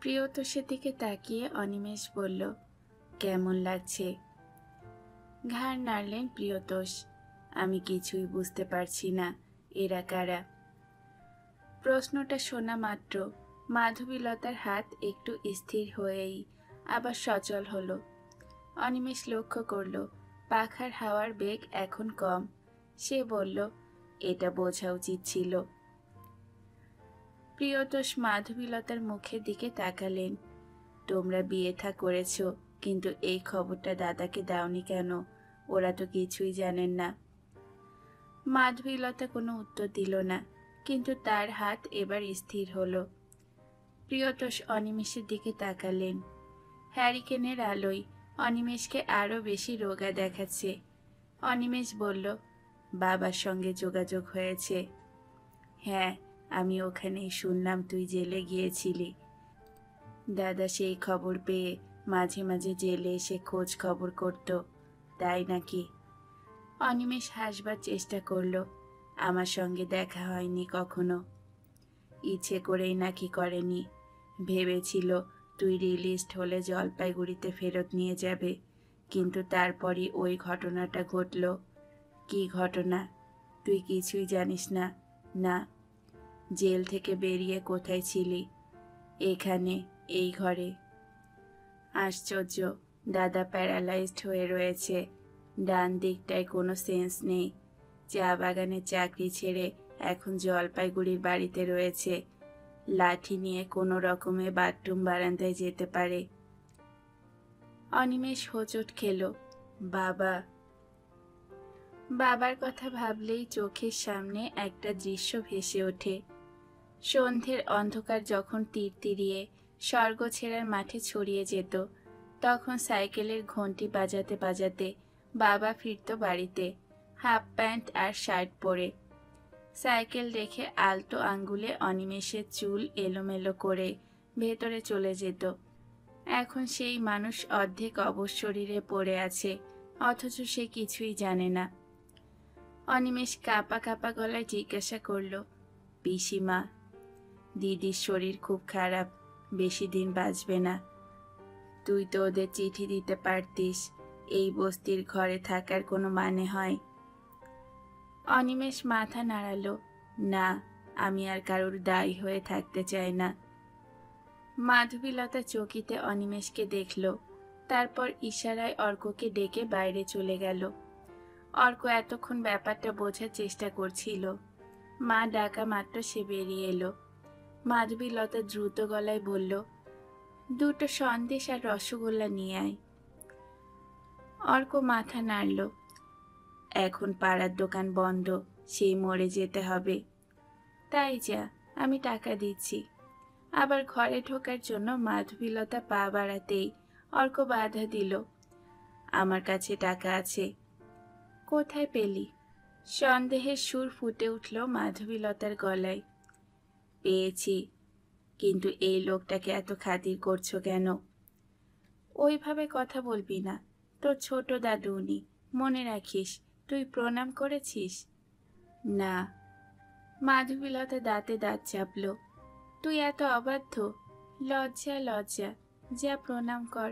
প্রিয়তোষের দিকে তাকিয়ে অনিমেষ বলল, কেমন লাগছে? ঘাড় নাড়লেন প্রিয়তোষ। আমি কিছুই বুঝতে পারছি না, এরা কারা? প্রশ্নটা শোনা মাত্র মাধবীলতার হাত একটু স্থির হয়েই আবার সচল হলো। অনিমেষ লক্ষ্য করল পাখার হাওয়ার বেগ এখন কম। সে বলল, এটা বোঝা উচিত ছিল। প্রিয়তোষ মাধবীলতার মুখের দিকে তাকালেন। তোমরা বিয়ে থা করেছ, কিন্তু এই খবরটা দাদাকে দাওনি কেন? ওরা তো কিছুই জানেন না। মাধবীলতা কোনো উত্তর দিল না, কিন্তু তার হাত এবার স্থির হলো। প্রিয়তোষ অনিমেষের দিকে তাকালেন। হ্যারিকেনের আলোয় অনিমেষকে আরো বেশি রোগা দেখাচ্ছে। অনিমেষ বলল, বাবার সঙ্গে যোগাযোগ হয়েছে? হ্যাঁ, আমি ওখানেই শুনলাম তুই জেলে গিয়েছিলি। দাদা সেই খবর পেয়ে মাঝে মাঝে জেলে এসে খোঁজ খবর করত, তাই নাকি? অনিমেষ হাসবার চেষ্টা করলো। আমার সঙ্গে দেখা হয়নি কখনো। ইচ্ছে করেই নাকি করেনি। ভেবেছিল তুই রিলিজড হলে জলপাইগুড়িতে ফেরত নিয়ে যাবে, কিন্তু তারপরই ওই ঘটনাটা ঘটল। কি ঘটনা? তুই কিছুই জানিস না? না। জেল থেকে বেরিয়ে কোথায় ছিলি? এখানে, এই ঘরে। আশ্চর্য, দাদা প্যারালাইজড হয়ে রয়েছে। ডান দিকটায় কোনো সেন্স নেই। চা বাগানের চাকরি ছেড়ে এখন জলপাইগুড়ির বাড়িতে রয়েছে। লাঠি নিয়ে কোনো রকমে বাথরুম বারান্দায় যেতে পারে। অনিমেষ হোঁচট খেল। বাবা। বাবার কথা ভাবলেই চোখের সামনে একটা দৃশ্য ভেসে ওঠে। সন্ধ্যের অন্ধকার যখন তিরতিরিয়ে স্বর্গ ছেড়ার মাঠে ছড়িয়ে যেত, তখন সাইকেলের ঘন্টি বাজাতে বাজাতে বাবা ফিরত বাড়িতে, হাফ প্যান্ট আর শার্ট পরে। সাইকেল রেখে আলতো আঙ্গুলে অনিমেষের চুল এলোমেলো করে ভেতরে চলে যেত। এখন সেই মানুষ অর্ধেক অবশ শরীরে পড়ে আছে, অথচ সে কিছুই জানে না। অনিমেষ কাঁপা কাঁপা গলায় জিজ্ঞাসা করল, পিসিমা? দিদির শরীর খুব খারাপ, বেশি দিন বাঁচবে না। তুই তো ওদের চিঠি দিতে পারতিস। এই বস্তির ঘরে থাকার কোনো মানে হয়? অনিমেষ মাথা নাড়ালো। না, আমি আর কারোর দায়ী হয়ে থাকতে চাই না। মাধবীলতা চকিতে অনিমেষকে দেখল, তারপর ইশারায় অর্ককে ডেকে বাইরে চলে গেল। অর্ক এতক্ষণ ব্যাপারটা বোঝার চেষ্টা করছিল। মা ডাকা মাত্র সে বেরিয়ে এলো। মাধবীলতা দ্রুত গলায় বলল, দুটো সন্দেশ আর রসগোল্লা নিয়ে আয়। অর্ক মাথা নাড়ল। এখন পাড়ার দোকান বন্ধ, সেই মোড়ে যেতে হবে। তাই যা, আমি টাকা দিচ্ছি। আবার ঘরে ঢোকার জন্য মাধবীলতা পা বাড়াতেই অর্ক বাধা দিল। আমার কাছে টাকা আছে। কোথায় পেলি? সন্দেহের সুর ফুটে উঠল মাধবীলতার গলায়। পেয়েছি, কিন্তু এই লোকটাকে এত খাতির করছো কেন? ওইভাবে কথা বলবি না, তোর ছোট দাদু উনি, মনে রাখিস। তুই প্রণাম করেছিস? না। মাধবীলতা দাঁতে দাঁত চাপল। তুই এত অবাধ্য! লজ্জা লজ্জা, যা প্রণাম কর।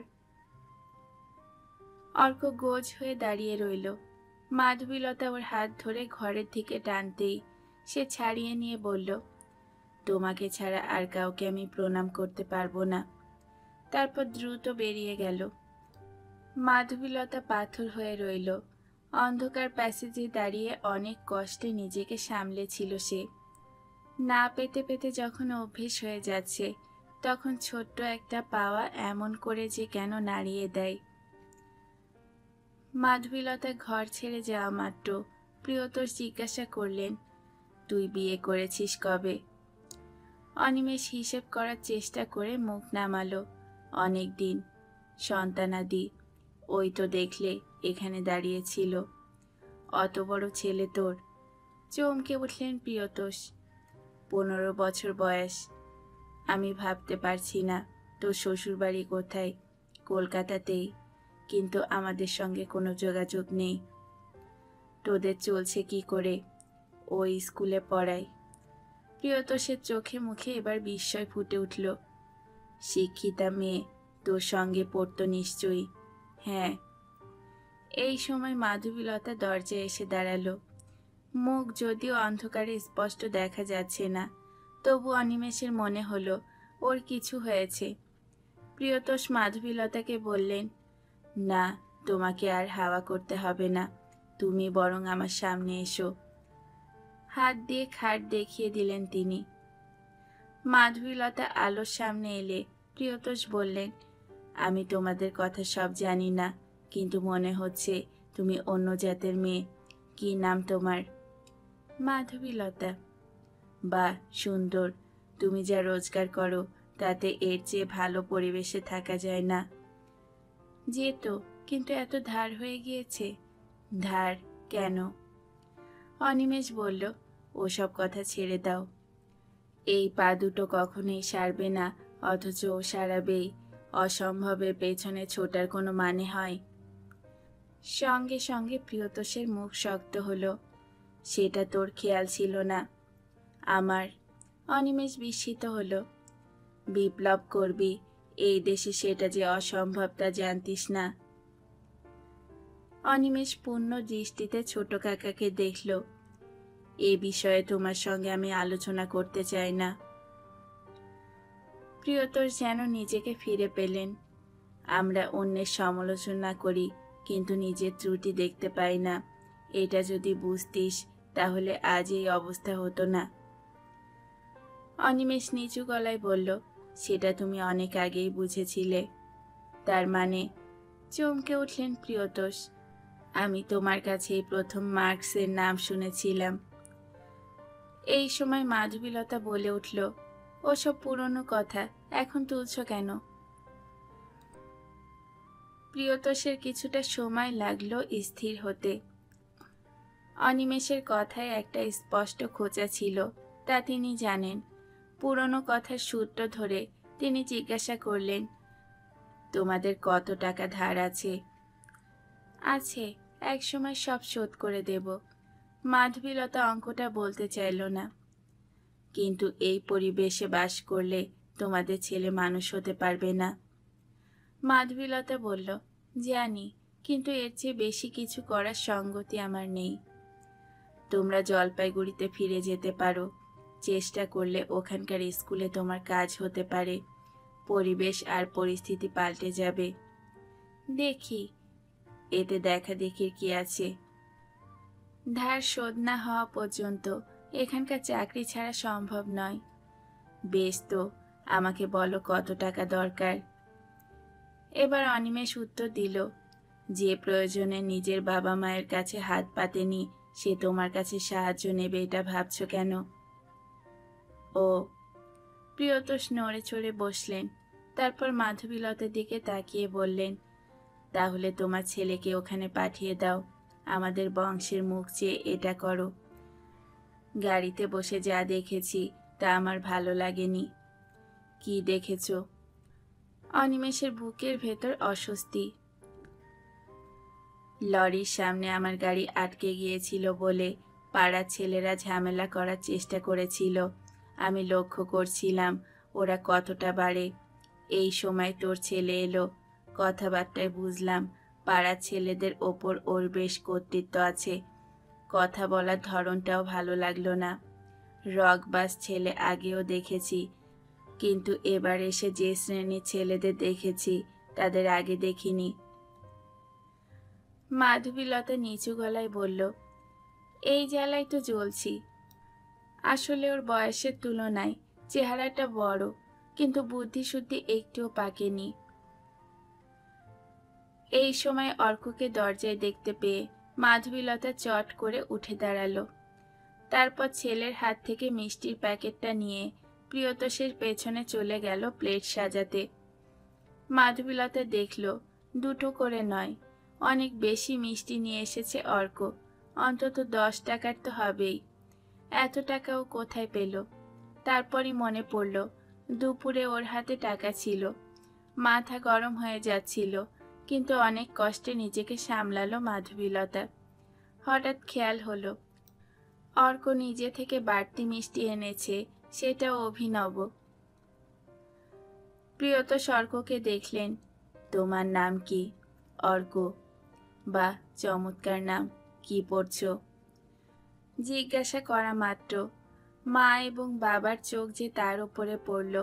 অর্ক গোজ হয়ে দাঁড়িয়ে রইল। মাধবীলতা ওর হাত ধরে ঘরের দিকে টানতেই সে ছাড়িয়ে নিয়ে বলল, তোমাকে ছাড়া আর কাউকে আমি প্রণাম করতে পারবো না। তারপর দ্রুত বেরিয়ে গেল। মাধবীলতা পাথর হয়ে রইল। অন্ধকার প্যাসেজে দাঁড়িয়ে অনেক কষ্টে নিজেকে সামলেছিল সে। না পেতে পেতে যখন অভ্যেস হয়ে যাচ্ছে, তখন ছোট্ট একটা পাওয়া এমন করে যে কেন নাড়িয়ে দেয়। মাধবীলতা ঘর ছেড়ে যাওয়া মাত্র প্রিয়তোষ জিজ্ঞাসা করলেন, তুই বিয়ে করেছিস কবে? অনিমেষ হিসেব করার চেষ্টা করে মুখ নামালো। অনেক দিন। সন্তানাদি ওই তো দেখলে, এখানে দাঁড়িয়েছিল। অত বড় ছেলে তোর? চমকে উঠলেন প্রিয়তোষ। 15 বছর বয়স। আমি ভাবতে পারছি না তোর শ্বশুরবাড়ি কোথায়। কলকাতাতেই, কিন্তু আমাদের সঙ্গে কোনো যোগাযোগ নেই। তোদের চলছে কি করে? ওই স্কুলে পড়ায়। প্রিয়তোষের চোখে মুখে এবার বিস্ময় ফুটে উঠল। শিক্ষিতা মেয়ে, তোর সঙ্গে পড়তো নিশ্চয়ই। হ্যাঁ। এই সময় মাধবীলতা দরজায় এসে দাঁড়ালো। মুখ যদিও অন্ধকারে স্পষ্ট দেখা যাচ্ছে না, তবু অনিমেষের মনে হলো ওর কিছু হয়েছে। প্রিয়তোষ মাধবীলতাকে বললেন, না, তোমাকে আর হাওয়া করতে হবে না, তুমি বরং আমার সামনে এসো। হাত দিয়ে খাট দেখিয়ে দিলেন তিনি। মাধবীলতা আলোর সামনে এলে প্রিয়তোষ বললেন, আমি তোমাদের কথা সব জানি না, কিন্তু মনে হচ্ছে তুমি অন্য জাতের মেয়ে। কি নাম তোমার? মাধবীলতা। বাহ, সুন্দর। তুমি যা রোজগার করো তাতে এর চেয়ে ভালো পরিবেশে থাকা যায় না। যেত, কিন্তু এত ধার হয়ে গিয়েছে। ধার কেন? অনিমেষ বলল, ওসব কথা ছেড়ে দাও। এই পা দুটো কখনোই সারবে না, অথচ ও সারাবেই। অসম্ভবের পেছনে ছোটার কোনো মানে হয়? সঙ্গে সঙ্গে প্রিয়তোষের মুখ শক্ত হলো। সেটা তোর খেয়াল ছিল না? আমার। অনিমেষ বিস্মিত হলো। বিপ্লব করবি, এই দেশে সেটা যে অসম্ভব তা জানতিস না? অনিমেষ পূর্ণ দৃষ্টিতে ছোট কাকাকে দেখল। এ বিষয়ে তোমার সঙ্গে আমি আলোচনা করতে চাই না। প্রিয়তোষ যেন নিজেকে ফিরে পেলেন। আমরা অন্যের সমালোচনা করি, কিন্তু নিজের ত্রুটি দেখতে পাই না। এটা যদি বুঝতিস তাহলে আজ এই অবস্থা হতো না। অনিমেষ নিচু গলায় বলল, সেটা তুমি অনেক আগেই বুঝেছিলে। তার মানে? চমকে উঠলেন প্রিয়তোষ। আমি তোমার কাছেই প্রথম মার্কসের নাম শুনেছিলাম। এই সময় মাধবীলতা বলে উঠল, ওসব পুরনো কথা এখন তুলছ কেন? প্রিয়তোষের কিছুটা সময় লাগলো স্থির হতে। অনিমেষের কথায় একটা স্পষ্ট খোঁচা ছিল, তা তিনি জানেন। পুরনো কথার সূত্র ধরে তিনি জিজ্ঞাসা করলেন, তোমাদের কত টাকা ধার আছে? আছে, একসময় সব শোধ করে দেব। মাধবীলতা অঙ্কটা বলতে চাইল না। কিন্তু এই পরিবেশে বাস করলে তোমাদের ছেলে মানুষ হতে পারবে না। মাধবীলতা বলল, জানি, কিন্তু এর চেয়ে বেশি কিছু করার সঙ্গতি আমার নেই। তোমরা জলপাইগুড়িতে ফিরে যেতে পারো। চেষ্টা করলে ওখানকার স্কুলে তোমার কাজ হতে পারে। পরিবেশ আর পরিস্থিতি পাল্টে যাবে। দেখি, এতে দেখা দেখির কি আছে? ধার শোধ না হওয়া পর্যন্ত এখানকার চাকরি ছাড়া সম্ভব নয়। বেশ তো, আমাকে বলো কত টাকা দরকার। এবার অনিমেষ উত্তর দিল, যে প্রয়োজনে নিজের বাবা মায়ের কাছে হাত পাতেনি সে তোমার কাছে সাহায্য নেবে এটা ভাবছ কেন? ও। প্রিয়তোষ নড়ে চড়ে বসলেন। তারপর মাধবীলতার দিকে তাকিয়ে বললেন, তাহলে তোমার ছেলেকে ওখানে পাঠিয়ে দাও। আমাদের বংশের মুখ চেয়ে এটা করো। গাড়িতে বসে যা দেখেছি তা আমার ভালো লাগেনি। কি দেখেছ? অনিমেষের বুকের ভেতর অস্বস্তি। লরির সামনে আমার গাড়ি আটকে গিয়েছিল বলে পাড়ার ছেলেরা ঝামেলা করার চেষ্টা করেছিল। আমি লক্ষ্য করছিলাম ওরা কতটা বাড়ে। এই সময় তোর ছেলে এলো। কথাবার্তায় বুঝলাম পাড়ার ছেলেদের ওপর ওর বেশ কর্তৃত্ব আছে। কথা বলার ধরনটাও ভালো লাগলো না। রকবাজ ছেলে আগেও দেখেছি, কিন্তু এবার এসে যে শ্রেণীর ছেলেদের দেখেছি তাদের আগে দেখিনি। মাধবীলতা নিচু গলায় বলল, এই জ্বালায় তো জ্বলছি। আসলে ওর বয়সের তুলনায় চেহারাটা বড়, কিন্তু বুদ্ধিশুদ্ধি একটুও পাকেনি। এই সময় অর্ককে দরজায় দেখতে পেয়ে মাধবীলতা চট করে উঠে দাঁড়ালো। তারপর ছেলের হাত থেকে মিষ্টির প্যাকেটটা নিয়ে প্রিয়তোষের পেছনে চলে গেল প্লেট সাজাতে। মাধবীলতা দেখল দুটো করে নয়, অনেক বেশি মিষ্টি নিয়ে এসেছে অর্ক। অন্তত 10 টাকার তো হবেই। এত টাকাও কোথায় পেল? তারপরই মনে পড়ল দুপুরে ওর হাতে টাকা ছিল। মাথা গরম হয়ে যাচ্ছিল, কিন্তু অনেক কষ্টে নিজেকে সামলালো মাধবীলতা। হঠাৎ খেয়াল হলো অর্ক নিজে থেকে বাড়তি মিষ্টি এনেছে, সেটাও অভিনব। প্রিয়তোষ অর্ককে দেখলেন। তোমার নাম কি? অর্ক। বাহ, চমৎকার নাম। কি পড়ছো? জিজ্ঞাসা করা মাত্র মা এবং বাবার চোখ যে তার উপরে পড়ল,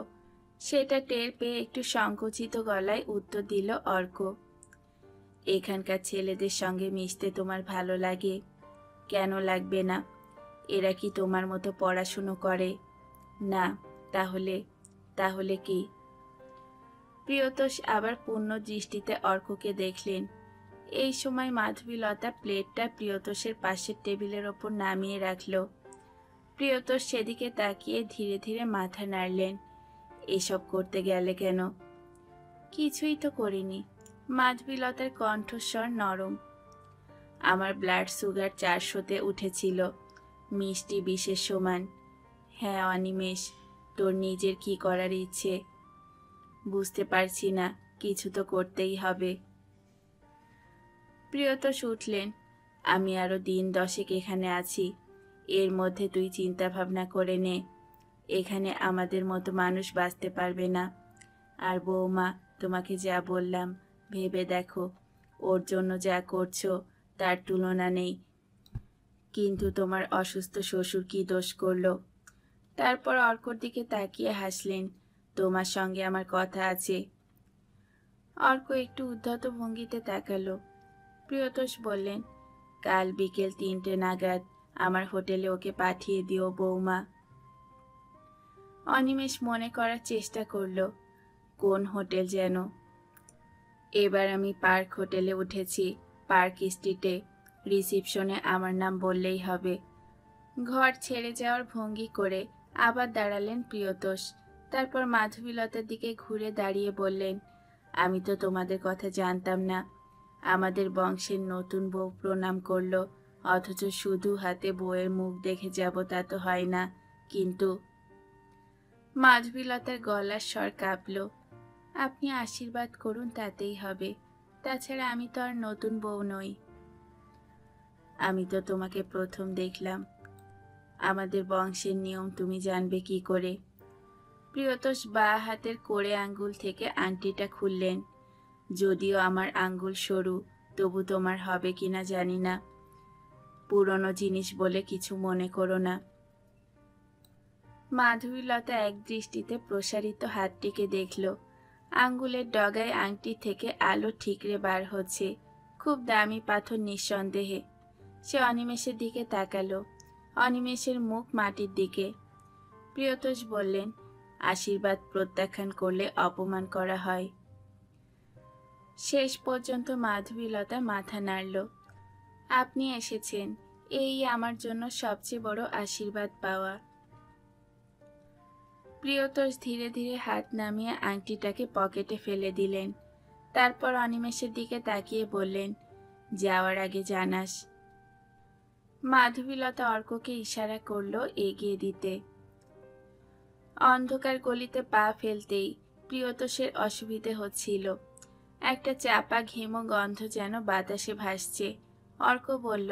সেটা টের পেয়ে একটু সংকুচিত গলায় উত্তর দিল অর্ক। এখানকার ছেলেদের সঙ্গে মিশতে তোমার ভালো লাগে? কেন লাগবে না? এরা কি তোমার মতো পড়াশুনো করে? না। তাহলে? তাহলে কি? প্রিয়তোষ আবার পূর্ণ দৃষ্টিতে অর্ককে দেখলেন। এই সময় মাধবীলতা প্লেটটা প্রিয়তোষের পাশের টেবিলের ওপর নামিয়ে রাখল। প্রিয়তোষ সেদিকে তাকিয়ে ধীরে ধীরে মাথা নাড়লেন। এসব করতে গেলে কেন? কিছুই তো করিনি। মাধবীলতার কণ্ঠস্বর নরম। আমার ব্লাড সুগার 400-তে উঠেছিল, মিষ্টি বিষের সমান। হ্যাঁ অনিমেষ, তোর নিজের কি করার ইচ্ছে? বুঝতে পারছি না, কিছু তো করতেই হবে। প্রিয়তোষ উঠলেন। আমি আরো দিন 10 এখানে আছি, এর মধ্যে তুই চিন্তা ভাবনা করে নে। এখানে আমাদের মতো মানুষ বাঁচতে পারবে না। আর বৌমা, তোমাকে যা বললাম ভেবে দেখো, ওর জন্য যা করছো তার তুলনা নেই। কিন্তু তোমার অসুস্থ শ্বশুর কি দোষ করলো? তারপর অর্কর দিকে তাকিয়ে হাসলেন। তোমার সঙ্গে আমার কথা আছে। অর্ক একটু উদ্ধত ভঙ্গিতে তাকালো। প্রিয়তোষ বললেন, কাল বিকেল 3টে নাগাদ আমার হোটেলে ওকে পাঠিয়ে দিও বৌমা। অনিমেষ মনে করার চেষ্টা করলো, কোন হোটেল যেন? এবার আমি পার্ক হোটেলে উঠেছি, পার্ক স্ট্রিটে। রিসিপশনে আমার নাম বললেই হবে। ঘর ছেড়ে যাওয়ার ভঙ্গি করে আবার দাঁড়ালেন প্রিয়তোষ। তারপর মাধবীলতার দিকে ঘুরে দাঁড়িয়ে বললেন, আমি তো তোমাদের কথা জানতাম না। আমাদের বংশের নতুন বউ প্রণাম করলো, অথচ শুধু হাতে বউয়ের মুখ দেখে যাব তা তো হয় না। কিন্তু মাধবীলতার গলার স্বর কাঁপল। আপনি আশীর্বাদ করুন, তাতেই হবে। তাছাড়া আমি তো আর নতুন বউ নই। আমি তো তোমাকে প্রথম দেখলাম। আমাদের বংশের নিয়ম তুমি জানবে কি করে? প্রিয়তোষ বাঁ হাতের কোড়ে আঙ্গুল থেকে আংটিটা খুললেন। যদিও আমার আঙ্গুল সরু, তবু তোমার হবে কিনা জানি না। পুরনো জিনিস বলে কিছু মনে করো না। মাধবীলতা এক দৃষ্টিতে প্রসারিত হাতটিকে দেখল। আঙ্গুলের ডগায় আংটি থেকে আলো ঠিকরে বার হচ্ছে, খুব দামি পাথর নিঃসন্দেহে। সে অনিমেষের দিকে তাকালো। অনিমেষের মুখ মাটির দিকে। প্রিয়তোষ বললেন, আশীর্বাদ প্রত্যাখ্যান করলে অপমান করা হয়। শেষ পর্যন্ত মাধবীলতা মাথা নাড়ল। আপনি এসেছেন, এই আমার জন্য সবচেয়ে বড় আশীর্বাদ পাওয়া। প্রিয়তোষ ধীরে ধীরে হাত নামিয়ে আংটিটাকে পকেটে ফেলে দিলেন। তারপর অনিমেষের দিকে তাকিয়ে বললেন, যাওয়ার আগে জানাস। মাধবীলতা অর্ককে ইশারা করল এগিয়ে দিতে। অন্ধকার গলিতে পা ফেলতেই প্রিয়তোষের অসুবিধে হচ্ছিল। একটা চাপা ঘেমো গন্ধ যেন বাতাসে ভাসছে। অর্ক বলল,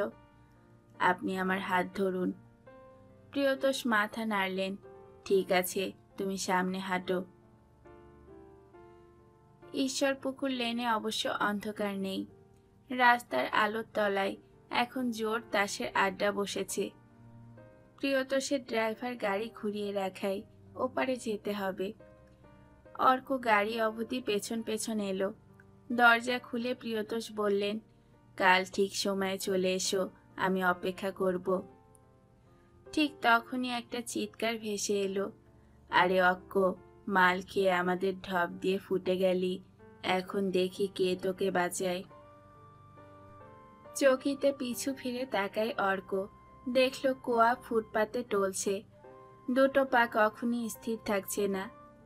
আপনি আমার হাত ধরুন। প্রিয়তোষ মাথা নাড়লেন। ঠিক আছে, তুমি সামনে হাঁটো। ঈশ্বরপুকুর লেনে অবশ্য অন্ধকার নেই। রাস্তার আলোর তলায় এখন জোর তাসের আড্ডা বসেছে। প্রিয়তোষের ড্রাইভার গাড়ি ঘুরিয়ে রাখায় ওপারে যেতে হবে। অর্ক গাড়ি অবধি পেছন পেছন এলো। দরজা খুলে প্রিয়তোষ বললেন, কাল ঠিক সময়ে চলে এসো, আমি অপেক্ষা করব। ঠিক তখনই একটা চিৎকার ভেসে এলো, আরে অক্ক, মাল খেয়ে আমাদের ঢপ দিয়ে ফুটে গেলি, এখন দেখি কে তোকে বাঁচায়। চকিতে পিছু ফিরে তাকায় অর্ক। দেখল কুয়া ফুটপাতে টলছে। দুটো পা কখনই স্থির থাকছে না।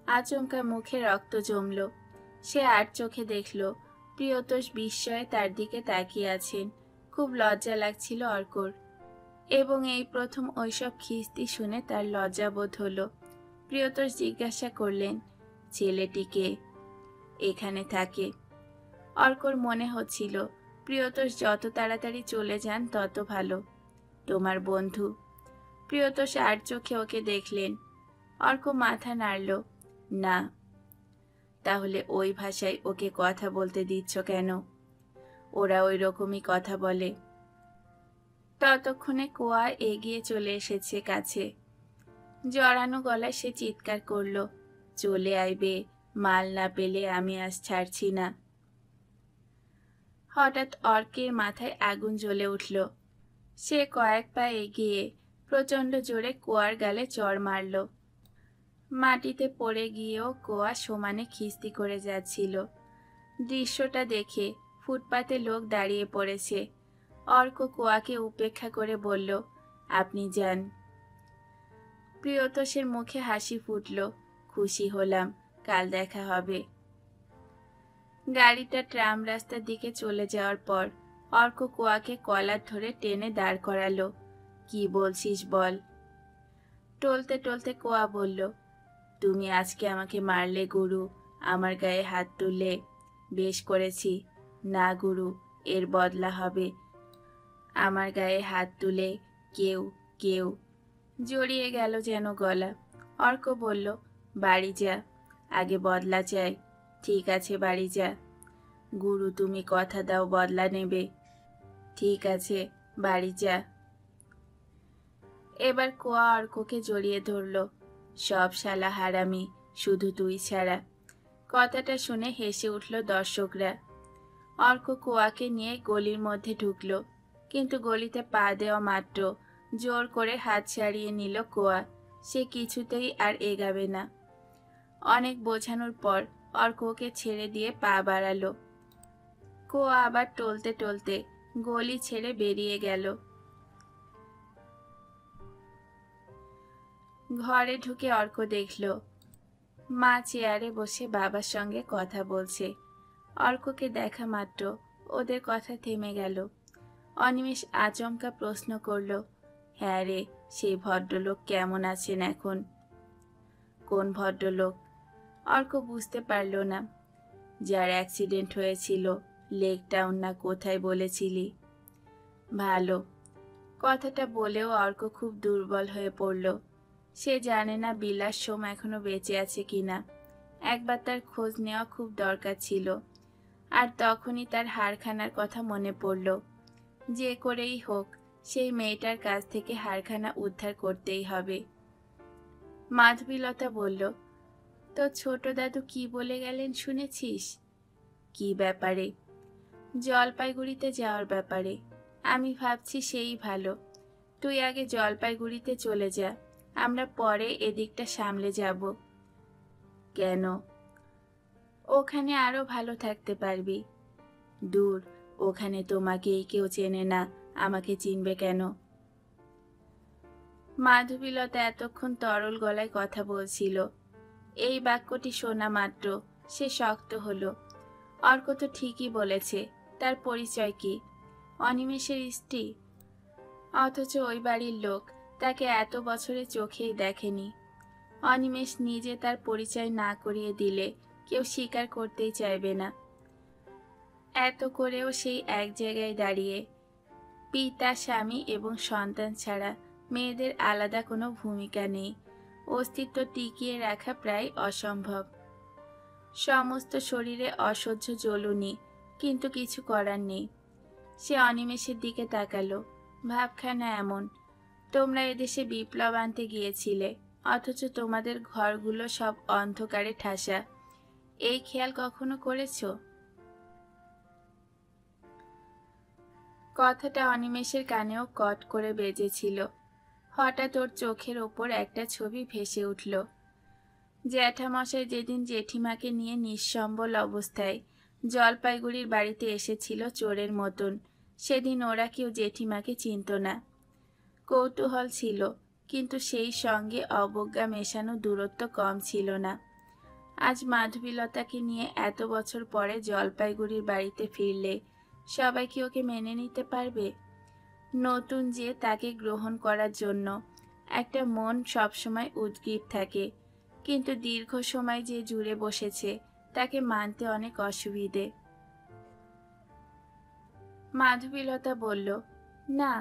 আচমকা মুখে রক্ত জমল। সে আর চোখে দেখল প্রিয়তোষ বিস্ময়ে তার দিকে তাকিয়ে আছেন। খুব লজ্জা লাগছিল অর্কর, এবং এই প্রথম ওইসব খিস্তি শুনে তার লজ্জাবোধ হলো। প্রিয়তোষ জিজ্ঞাসা করলেন, ছেলেটিকে এখানে থাকে? অর্কর মনে হচ্ছিল প্রিয়তোষ যত তাড়াতাড়ি চলে যান তত ভালো। তোমার বন্ধু? প্রিয়তোষ আর চোখে ওকে দেখলেন। অর্ক মাথা নাড়ল, না। তাহলে ওই ভাষায় ওকে কথা বলতে দিচ্ছ কেন? ওরা ওই রকমই কথা বলে। ততক্ষণে কোয়া এগিয়ে চলে এসেছে কাছে। জড়ানো গলায় সে চিৎকার করল, চলে আইবে, মাল না পেলে আমি আজ ছাড়ছি না। হঠাৎ অর্কের মাথায় আগুন জ্বলে উঠল। সে কয়েক পা এগিয়ে প্রচণ্ড জোরে কোয়ার গালে চড় মারল। মাটিতে পড়ে গিয়েও কোয়া সমানে খিস্তি করে যাচ্ছিল। দৃশ্যটা দেখে ফুটপাতে লোক দাঁড়িয়ে পড়েছে। অর্ক কোয়াকে উপেক্ষা করে বলল, আপনি যান। প্রিয়তোষের মুখে হাসি ফুটল, খুশি হলাম, কাল দেখা হবে। গাড়িটা ট্রাম রাস্তার দিকে চলে যাওয়ার পর অর্ক কোয়াকে কলার ধরে টেনে দাঁড় করালো। কি বলছিস বল। টলতে টলতে কোয়া বলল, তুমি আজকে আমাকে মারলে গুরু, আমার গায়ে হাত তুললে। বেশ করেছি। না গুরু, এর বদলা হবে। আমার গায়ে হাত তুলে কেউ কেউ জড়িয়ে গেল যেন গলা। অর্ক বলল, বাড়ি যা, আগে বদলা চাই। ঠিক আছে, বাড়ি যা। গুরু, তুমি কথা দাও বদলা নেবে। ঠিক আছে, বাড়ি যা। এবার কোয়া অর্ককে জড়িয়ে ধরল। সব শালা হারামি, শুধু তুই ছাড়া। কথাটা শুনে হেসে উঠল দর্শকরা। অর্ক কোয়াকে নিয়ে গলির মধ্যে ঢুকল, কিন্তু গলিতে পা দেওয়া মাত্র জোর করে হাত ছাড়িয়ে নিল কোয়া। সে কিছুতেই আর এগাবে না। অনেক বোঝানোর পর অর্ক ওকে ছেড়ে দিয়ে পা বাড়ালো। কোয়া আবার টলতে টলতে গলি ছেড়ে বেরিয়ে গেল। ঘরে ঢুকে অর্ক দেখল মা চেয়ারে বসে বাবার সঙ্গে কথা বলছে। অর্ককে দেখা মাত্র ওদের কথা থেমে গেল। অনিমেষ আচমকা প্রশ্ন করল, হ্যাঁ রে, সেই ভদ্রলোক কেমন আছেন এখন? কোন ভদ্রলোক? অর্ক বুঝতে পারল না। যার অ্যাক্সিডেন্ট হয়েছিল লেক টাউন না কোথায় বলেছিলি? ভালো। কথাটা বলেও অর্ক খুব দুর্বল হয়ে পড়ল। সে জানে না বিলাস সোম এখনো বেঁচে আছে কিনা। একবার তার খোঁজ নেওয়া খুব দরকার ছিল। আর তখনই তার হাড়খানার কথা মনে পড়ল। যে করেই হোক সেই মেয়েটার কাছ থেকে হাড়খানা উদ্ধার করতেই হবে। মাধবীলতা বলল, তো ছোট দাদু কি বলে গেলেন শুনেছিস? কি ব্যাপারে? জলপাইগুড়িতে যাওয়ার ব্যাপারে। আমি ভাবছি সেই ভালো। তুই আগে জলপাইগুড়িতে চলে যা, আমরা পরে এদিকটা সামলে যাব। কেন? ওখানে আরো ভালো থাকতে পারবি। দূর, ওখানে তোমাকেই কেউ চেনে না, আমাকে চিনবে কেন? মাধবীলতা এতক্ষণ তরল গলায় কথা বলছিল। এই বাক্যটি শোনা মাত্র সে শক্ত হলো। অর্ক তো ঠিকই বলেছে, তার পরিচয় কি? অনিমেষের স্ত্রী। অথচ ওই বাড়ির লোক তাকে এত বছরে চোখেই দেখেনি। অনিমেষ নিজে তার পরিচয় না করিয়ে দিলে কেউ স্বীকার করতেই চাইবে না। এত করেও সেই এক জায়গায় দাঁড়িয়ে। পিতা, স্বামী এবং সন্তান ছাড়া মেয়েদের আলাদা কোনো ভূমিকা নেই। অস্তিত্ব টিকিয়ে রাখা প্রায় অসম্ভব। সমস্ত শরীরে অসহ্য জ্বলুনি, কিন্তু কিছু করার নেই। সে অনিমেষের দিকে তাকালো। ভাবখানা এমন, তোমরা এদেশে বিপ্লব আনতে গিয়েছিলে, অথচ তোমাদের ঘরগুলো সব অন্ধকারে ঠাসা। এই খেয়াল কখনো করেছো? কথাটা অনিমেষের কানেও কট করে বেজেছিল। হঠাৎ ওর চোখের ওপর একটা ছবি ভেসে উঠল। জ্যাঠামশাই যেদিন জেঠিমাকে নিয়ে নিঃসম্বল অবস্থায় জলপাইগুড়ির বাড়িতে এসেছিল চোরের মতন, সেদিন ওরা কেউ জেঠিমাকে চিনত না। কৌতূহল ছিল, কিন্তু সেই সঙ্গে অবজ্ঞা মেশানো দূরত্ব কম ছিল না। আজ মাধবীলতাকে নিয়ে এত বছর পরে জলপাইগুড়ির বাড়িতে ফিরলে সবাই কি ওকে মেনে নিতে পারবে? নতুন যে তাকে গ্রহণ করার জন্য একটা মন সবসময় উদ্গ্রীব থাকে, কিন্তু দীর্ঘ সময় যে জুড়ে বসেছে তাকে মানতে অনেক অসুবিধে। মাধবীলতা বলল, না,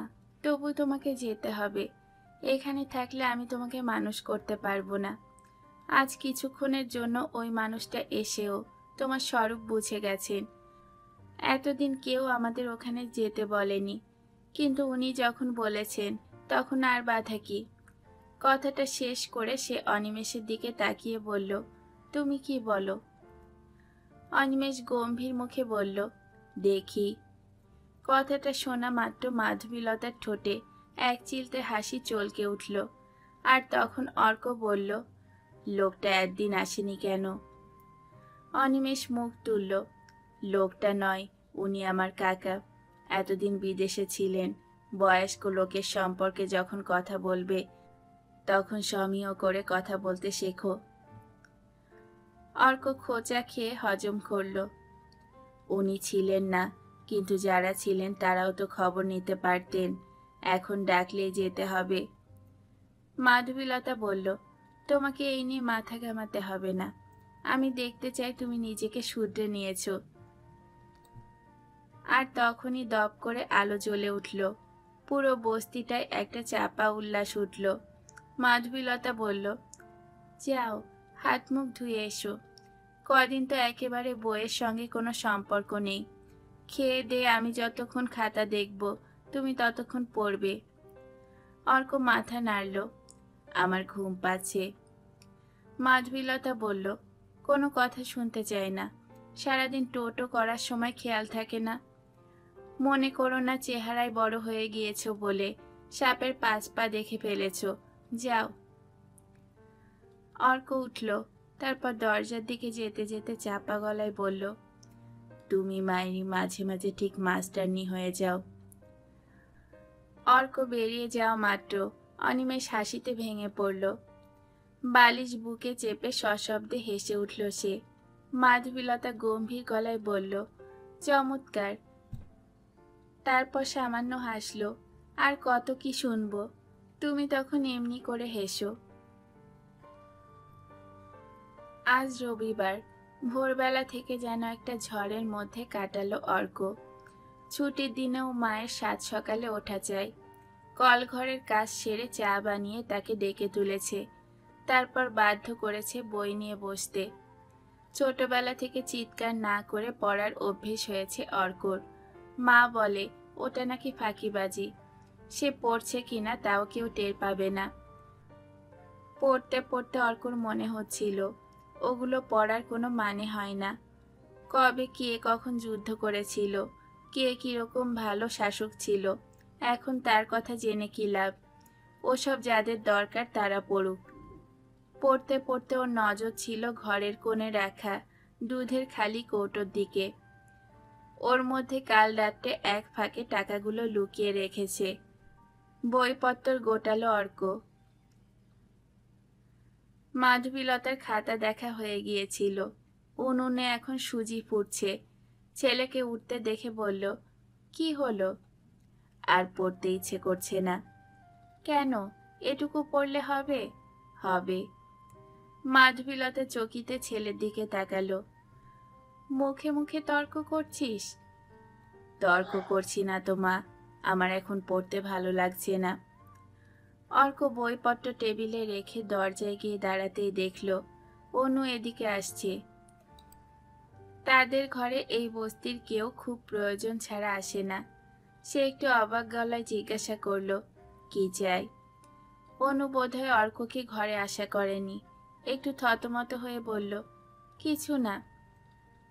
তবু তোমাকে যেতে হবে। এখানে থাকলে আমি তোমাকে মানুষ করতে পারবো না। আজ কিছুক্ষণের জন্য ওই মানুষটা এসেও তোমার স্বরূপ বুঝে গেছেন। এতদিন কেউ আমাদের ওখানে যেতে বলেনি, কিন্তু উনি যখন বলেছেন তখন আর বাধা কি? কথাটা শেষ করে সে অনিমেষের দিকে তাকিয়ে বলল, তুমি কি বলো? অনিমেষ গম্ভীর মুখে বলল, দেখি। কথাটা শোনা মাত্র মাধবীলতার ঠোঁটে এক চিলতে হাসি চলকে উঠল। আর তখন অর্ক বলল, লোকটা একদিন আসেনি কেন? অনিমেষ মুখ তুলল, লোকটা নয়, উনি আমার কাকা। এতদিন বিদেশে ছিলেন। বয়স্ক লোকের সম্পর্কে যখন কথা বলবে তখন সমীহ করে কথা বলতে শেখো। অর্ক খোঁচা খেয়ে হজম করল। উনি ছিলেন না, কিন্তু যারা ছিলেন তারাও তো খবর নিতে পারতেন। এখন ডাকলেই যেতে হবে। মাধবীলতা বলল, তোমাকে এই নিয়ে মাথা ঘামাতে হবে না। আমি দেখতে চাই তুমি নিজেকে শুধরে নিয়েছ। আর তখনই দপ করে আলো জ্বলে উঠল। পুরো বস্তিটায় একটা চাপা উল্লাস উঠল। মাধবীলতা বলল, যাও, হাত মুখ ধুয়ে এসো। কদিন তো একেবারে বইয়ের সঙ্গে কোনো সম্পর্ক নেই। খেয়ে দিয়ে আমি যতক্ষণ খাতা দেখব তুমি ততক্ষণ পড়বে। অর্ক মাথা নাড়ল, আমার ঘুম পাচ্ছে। মাধবীলতা বলল, কোনো কথা শুনতে চাই না। সারাদিন টোটো করার সময় খেয়াল থাকে না। মনে করো না চেহারায় বড় হয়ে গিয়েছো বলে সাপের 5 পা দেখে ফেলেছ। যাও। অর্ক উঠল, তারপর দরজার দিকে যেতে যেতে চাপা গলায় বলল, তুমি মায়েরি মাঝে মাঝে ঠিক মাস্টারনি হয়ে যাও। অর্ক বেরিয়ে যাওয়া মাত্র অনিমেষ হাসিতে ভেঙে পড়ল। বালিশ বুকে চেপে সশব্দে হেসে উঠল সে। মাধবীলতা গম্ভীর গলায় বলল, চমৎকার। তারপর সামান্য হাসল। আর কত কি শুনবো? তুমি তখন এমনি করে হেসো। আজ রবিবার। ভোরবেলা থেকে যেন একটা ঝড়ের মধ্যে কাটালো অর্ক। ছুটির দিনেও মায়ের সাত সকালে ওঠা চাই। কলঘরের কাজ সেরে চা বানিয়ে তাকে ডেকে তুলেছে। তারপর বাধ্য করেছে বই নিয়ে বসতে। ছোটবেলা থেকে চিৎকার না করে পড়ার অভ্যেস হয়েছে অর্কর। মা বলে ওটা নাকি ফাঁকিবাজি। সে পড়ছে কিনা তাও কেউ টের পাবে না। পড়তে পড়তে অর্কর মনে হচ্ছিল ওগুলো পড়ার কোনো মানে হয় না। কবে কে কখন যুদ্ধ করেছিল, কে কিরকম ভালো শাসক ছিল, এখন তার কথা জেনে কি লাভ? ওসব যাদের দরকার তারা পড়ুক। পড়তে পড়তে ওর নজর ছিল ঘরের কোণে রাখা দুধের খালি কৌটোর দিকে। ওর মধ্যে কাল রাত্রে এক ফাঁকে টাকাগুলো লুকিয়ে রেখেছে। বইপত্র গোটালো অর্ক। মাধবীলতার খাতা দেখা হয়ে গিয়েছিল। উনুনে এখন সুজি ফুটছে। ছেলেকে উঠতে দেখে বলল, কি হলো? আর পড়তে ইচ্ছে করছে না। কেন? এটুকু পড়লে হবে? হবে। মাধবীলতা চকিতে ছেলের দিকে তাকালো। মুখে মুখে তর্ক করছিস? তর্ক করছি না তো মা, আমার এখন পড়তে ভালো লাগছে না। অর্ক বইপত্র টেবিলে রেখে দরজায় গিয়ে দাঁড়াতেই দেখল অনু এদিকে আসছে। তাদের ঘরে এই বস্তির কেউ খুব প্রয়োজন ছাড়া আসে না। সে একটু অবাক গলায় জিজ্ঞাসা করল, কি চাই? অনু বোধহয় অর্ককে ঘরে আশা করেনি। একটু থতমত হয়ে বলল, কিছু না।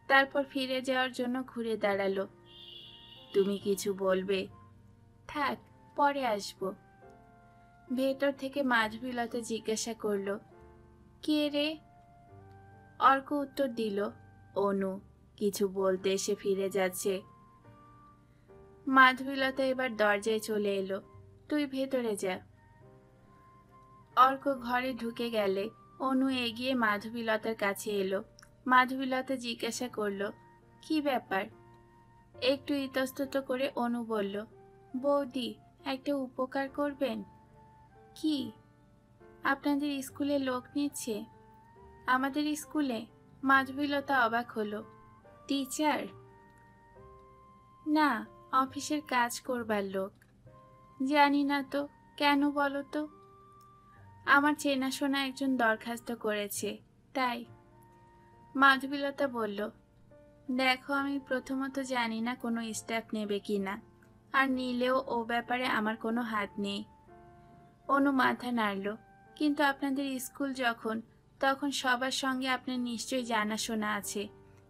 তারপর ফিরে যাওয়ার জন্য ঘুরে দাঁড়ালো। তুমি কিছু বলবে? থাক, পরে আসবো। ভেতর থেকে মাধবীলতা জিজ্ঞাসা করল, কে রে? অর্ক উত্তর দিল, অনু কিছু বলতে এসে ফিরে যাচ্ছে। মাধবীলতা এবার দরজায় চলে এলো, তুই ভেতরে যা। অর্ক ঘরে ঢুকে গেলে অনু এগিয়ে মাধবীলতার কাছে এলো। মাধবীলতা জিজ্ঞাসা করল, কি ব্যাপার? একটু ইতস্তত করে অনু বলল, বৌদি, একটা উপকার করবেন? কি? আপনাদের স্কুলে লোক নিচ্ছে? আমাদের স্কুলে? মাধবীলতা অবাক হলো। টিচার? না, অফিসের কাজ করবার লোক। জানি না তো, কেন বলো তো? আমার চেনাশোনা একজন দরখাস্ত করেছে, তাই। মাধবীলতা বলল, দেখো, আমি প্রথমত জানি না কোনো স্টাফ নেবে কিনা, আর নিলেও ও ব্যাপারে আমার কোনো হাত নেই। অনু মাথা নাড়ল, কিন্তু আপনাদের স্কুল যখন, তখন সবার সঙ্গে আপনার নিশ্চয়ই জানাশোনা আছে,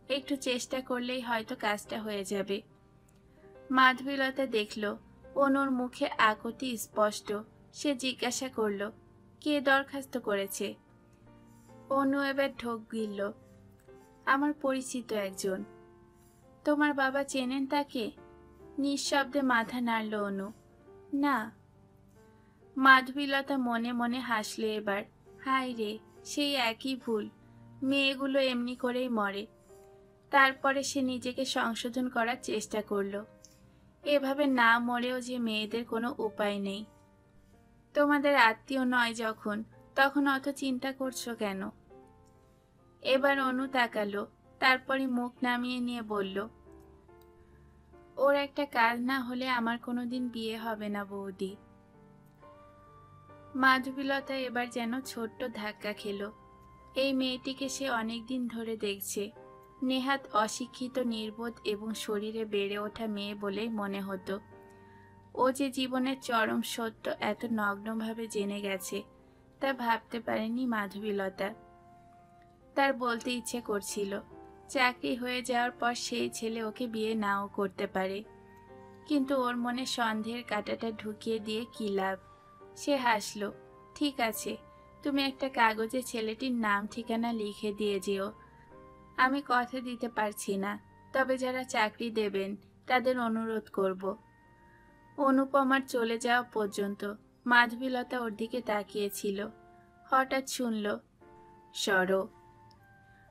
একটু চেষ্টা করলেই হয়তো কাজটা হয়ে যাবে। মাধবীলতা দেখল অনুর মুখে আকুতি স্পষ্ট। সে জিজ্ঞাসা করল, কে দরখাস্ত করেছে? অনু এবার ঢোক গিলল, আমার পরিচিত একজন। তোমার বাবা চেনেন তাকে? নিঃশব্দে মাথা নাড়ল অনু, না। মাধবীলতা মনে মনে হাসলে এবার। হায় রে, সেই একই ভুল, মেয়েগুলো এমনি করেই মরে। তারপরে সে নিজেকে সংশোধন করার চেষ্টা করল, এভাবে না মরেও যে মেয়েদের কোনো উপায় নেই। তোমাদের আত্মীয় নয় যখন, তখন অত চিন্তা করছো কেন? এবার অনু তাকালো, তারপরে মুখ নামিয়ে নিয়ে বলল, ওর একটা কাজ না হলে আমার কোনোদিন বিয়ে হবে না বৌদি। মাধবীলতা এবার যেন ছোট্ট ধাক্কা খেল। এই মেয়েটিকে সে অনেকদিন ধরে দেখছে, নেহাত অশিক্ষিত, নির্বোধ এবং শরীরে বেড়ে ওঠা মেয়ে বলেই মনে হতো। ও যে জীবনের চরম সত্য এত নগ্নভাবে জেনে গেছে, তা ভাবতে পারেনি মাধবীলতা। তার বলতে ইচ্ছে করছিল, চাকরি হয়ে যাওয়ার পর সেই ছেলে ওকে বিয়ে নাও করতে পারে, কিন্তু ওর মনে সন্দেহের কাঁটাটা ঢুকিয়ে দিয়ে কি লাভ? সে হাসল, ঠিক আছে, তুমি একটা কাগজে ছেলেটির নাম ঠিকানা লিখে দিয়ে যেও। আমি কথা দিতে পারছি না, তবে যারা চাকরি দেবেন তাদের অনুরোধ করব। অনুপমার চলে যাওয়া পর্যন্ত মাধবীলতা ওর দিকে তাকিয়েছিল। হঠাৎ শুনল, সরো।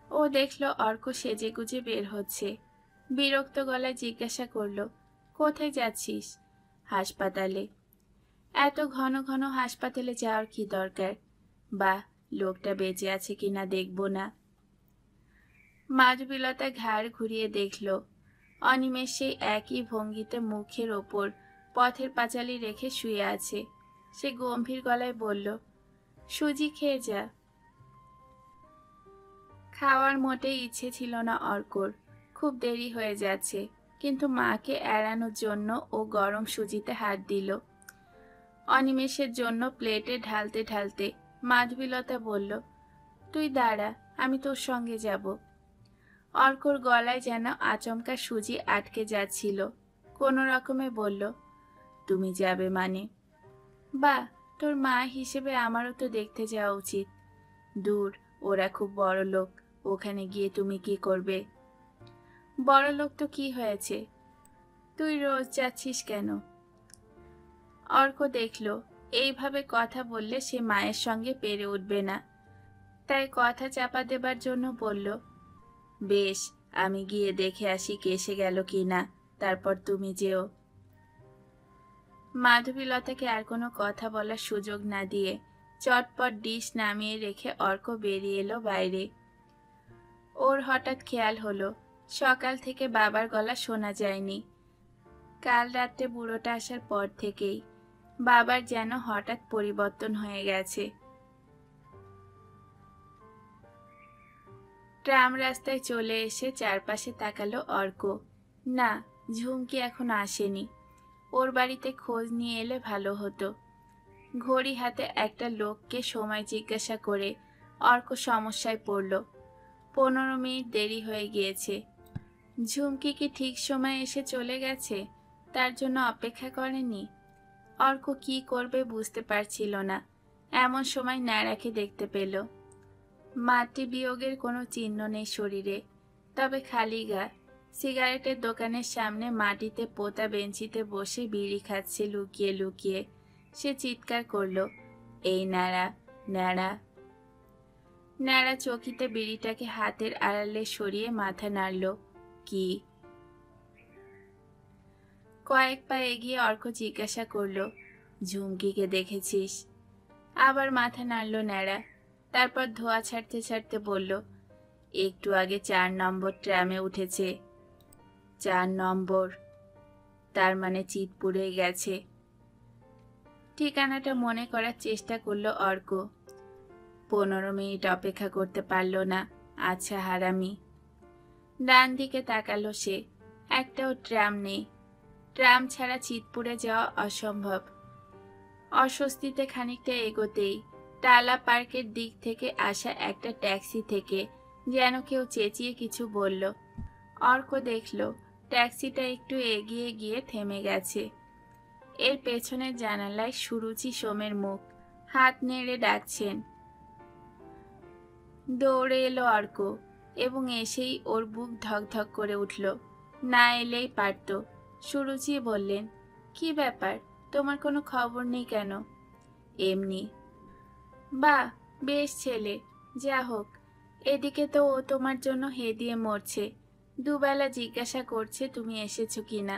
ও দেখল অর্ক সেজেগুজে বের হচ্ছে। বিরক্ত গলায় জিজ্ঞাসা করল, কোথায় যাচ্ছিস? হাসপাতালে। এত ঘন ঘন হাসপাতালে যাওয়ার কি দরকার? বা লোকটা বেঁচে আছে কিনা দেখব না। মাধবীলতা ঘাড় ঘুরিয়ে দেখল অনিমেষ সেই একই ভঙ্গিতে মুখের ওপর পথের পাঁচালি রেখে শুয়ে আছে। সে গম্ভীর গলায় বলল, সুজি খেয়ে যা। খাওয়ার মোটেই ইচ্ছে ছিল না অর্কর, খুব দেরি হয়ে যাচ্ছে, কিন্তু মাকে এড়ানোর জন্য ও গরম সুজিতে হাত দিল। অনিমেষের জন্য প্লেটে ঢালতে ঢালতে মাধবীলতা বলল, তুই দাঁড়া, আমি তোর সঙ্গে যাব। অর্কর গলায় যেন আচমকা সুজি আটকে যাচ্ছিল। কোনো রকমে বলল, তুমি যাবে মানে? বা, তোর মা হিসেবে আমারও তো দেখতে যাওয়া উচিত। দূর, ওরা খুব বড় লোক, ওখানে গিয়ে তুমি কি করবে? বড় লোক তো কি হয়েছে, তুই রোজ যাচ্ছিস কেন? অর্ক দেখল এইভাবে কথা বললে সে মায়ের সঙ্গে পেরে উঠবে না, তাই কথা চাপা দেবার জন্য বলল, বেশ, আমি গিয়ে দেখে আসি কেসে গেল কিনা, তারপর তুমি যেও। মাধবীলতাকে আর কোনো কথা বলার সুযোগ না দিয়ে চটপট ডিশ নামিয়ে রেখে অর্ক বেরিয়ে এলো বাইরে। ওর হঠাৎ খেয়াল হলো, সকাল থেকে বাবার গলা শোনা যায়নি। কাল রাত্রে বুড়োটা আসার পর থেকেই বাবার যেন হঠাৎ পরিবর্তন হয়ে গেছে। ট্রাম রাস্তায় চলে এসে চারপাশে তাকালো অর্ক। না, ঝুমকি এখন আসেনি। ওর বাড়িতে খোঁজ নিয়ে এলে ভালো হতো। ঘড়ি হাতে একটা লোককে সময় জিজ্ঞাসা করে অর্ক সমস্যায় পড়ল। 15 মিনিট দেরি হয়ে গিয়েছে। ঝুমকি কি ঠিক সময় এসে চলে গেছে, তার জন্য অপেক্ষা করেনি? অর্ক কি করবে বুঝতে পারছিল না। এমন সময় ন্যাড়াকে দেখতে পেল। মাতৃ বিয়োগের কোনো চিহ্ন নেই শরীরে, তবে খালি গা। সিগারেটের দোকানের সামনে মাটিতে পোতা বেঞ্চিতে বসে বিড়ি খাচ্ছে লুকিয়ে লুকিয়ে। সে চিৎকার করল, এই ন্যাড়া, ন্যাড়া। ন্যাড়া চকিতে বিড়িটাকে হাতের আড়ালে সরিয়ে মাথা নাড়ল। কি? কয়েক পা এগিয়ে অর্ক জিজ্ঞাসা করল, ঝুমকিকে দেখেছিস? আবার মাথা নাড়ল ন্যাড়া। তারপর ধোয়া ছাড়তে ছাড়তে বলল, একটু আগে 4 নম্বর ট্রামে উঠেছে। 4 নম্বর? তার মানে চিত পুড়ে গেছে। ঠিকানাটা মনে করার চেষ্টা করলো অর্ক। 15 মিনিট অপেক্ষা করতে পারল না। আচ্ছা হারামি। ডান দিকে তাকালো সে। একটাও ট্রাম নেই। ট্রাম ছাড়া চিতপুরে যাওয়া অসম্ভব। অস্বস্তিতে খানিকটা এগোতেই টালা পার্কের দিক থেকে আসা একটা ট্যাক্সি থেকে যেন কেউ চেঁচিয়ে কিছু বলল। অর্ক দেখল ট্যাক্সিটা একটু এগিয়ে গিয়ে থেমে গেছে। এর পেছনের জানালায় সুরুচি সোমের মুখ। হাত নেড়ে ডাকছেন। দৌড়ে এলো অর্ক এবং এসেই ওর বুক ধকধক করে উঠল। না এলেই পারত। সুরুচি বললেন, কি ব্যাপার, তোমার কোনো খবর নেই কেন? এমনি। বাহ, বেশ ছেলে। যা হোক, এদিকে তো ও তোমার জন্য হেদিয়ে মরছে। দুবেলা জিজ্ঞাসা করছে তুমি এসেছো কিনা।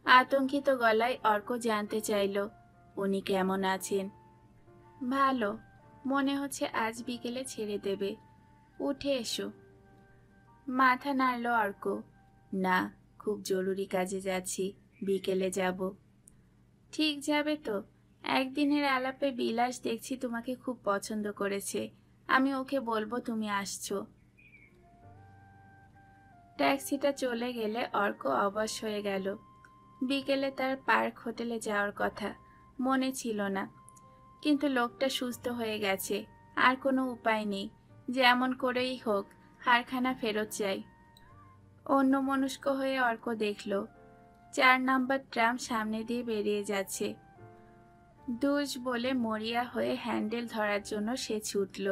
আতঙ্কিত গলায় অর্ক জানতে চাইল উনি কেমন আছেন। ভালো, মনে হচ্ছে আজ বিকেলে ছেড়ে দেবে। উঠে এসো। মাথা নাড়ল অর্ক। না, খুব জরুরি কাজে যাচ্ছি, বিকেলে যাব। ঠিক যাবে তো? একদিনের আলাপে বিলাস দেখছি তোমাকে খুব পছন্দ করেছে। আমি ওকে বলবো তুমি আসছো। ট্যাক্সিটা চলে গেলে অর্ক অবশ হয়ে গেল। বিকেলে তার পার্ক হোটেলে যাওয়ার কথা মনে ছিল না, কিন্তু লোকটা সুস্থ হয়ে গেছে। আর কোনো উপায় নেই, যেমন করেই হোক হারখানা ফেরত চাই। অন্যমনস্ক হয়ে অর্ক দেখল 4 নম্বর ট্রাম সামনে দিয়ে বেরিয়ে যাচ্ছে। দুজ বলে মরিয়া হয়ে হ্যান্ডেল ধরার জন্য সে ছুটল।